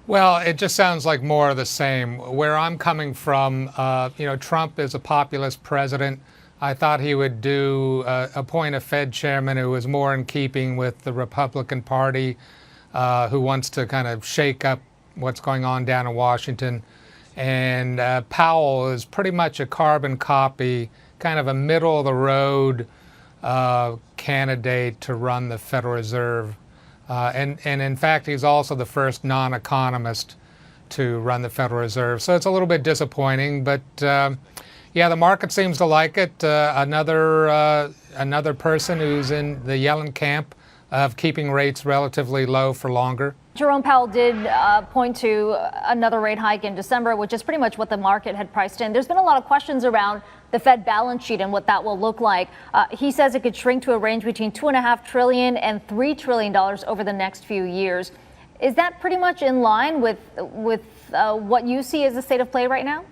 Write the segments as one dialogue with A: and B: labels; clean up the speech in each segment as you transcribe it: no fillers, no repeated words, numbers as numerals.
A: Well, it just sounds like more of the same. Where I'm coming from, Trump is a populist president. I thought he would appoint a Fed chairman who was more in keeping with the Republican Party, who wants to kind of shake up what's going on down in Washington. And Powell is pretty much a carbon copy, kind of a middle of the road candidate to run the Federal Reserve. And in fact, he's also the first non-economist to run the Federal Reserve. So it's a little bit disappointing, but yeah, the market seems to like it. Another person who's in the Yellen camp of keeping rates relatively low for longer.
B: Jerome Powell did point to another rate hike in December, which is pretty much what the market had priced in. There's been a lot of questions around the Fed balance sheet and what that will look like. He says it could shrink to a range between $2.5 trillion and $3 trillion over the next few years. Is that pretty much in line with what you see as the state of play right now?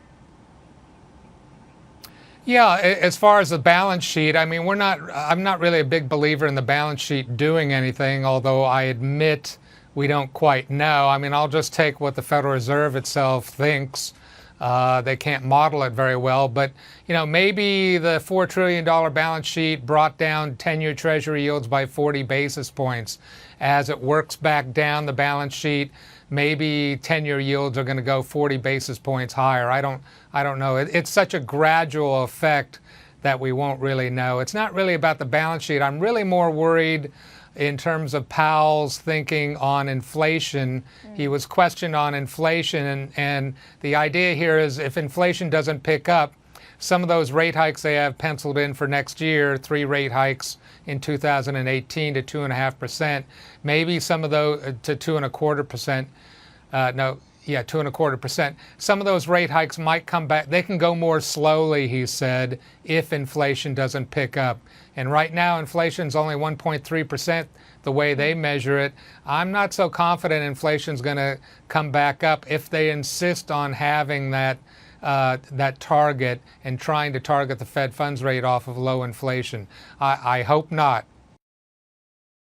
A: Yeah, as far as the balance sheet, I mean, I'm not really a big believer in the balance sheet doing anything, although I admit we don't quite know. I mean, I'll just take what the Federal Reserve itself thinks. They can't model it very well, but maybe the $4 trillion balance sheet brought down 10-year Treasury yields by 40 basis points. As it works back down the balance sheet, maybe 10-year yields are going to go 40 basis points higher. I don't know. It's such a gradual effect that we won't really know. It's not really about the balance sheet. I'm really more worried in terms of Powell's thinking on inflation. He was questioned on inflation, and the idea here is if inflation doesn't pick up, some of those rate hikes they have penciled in for next year, 3 rate hikes in 2018 to 2.5%, maybe some of those to 2.25%. 2.25%. Some of those rate hikes might come back. They can go more slowly, he said, if inflation doesn't pick up. And right now, inflation's only 1.3%, the way they measure it. I'm not so confident inflation's going to come back up if they insist on having that target and trying to target the Fed funds rate off of low inflation. I hope not.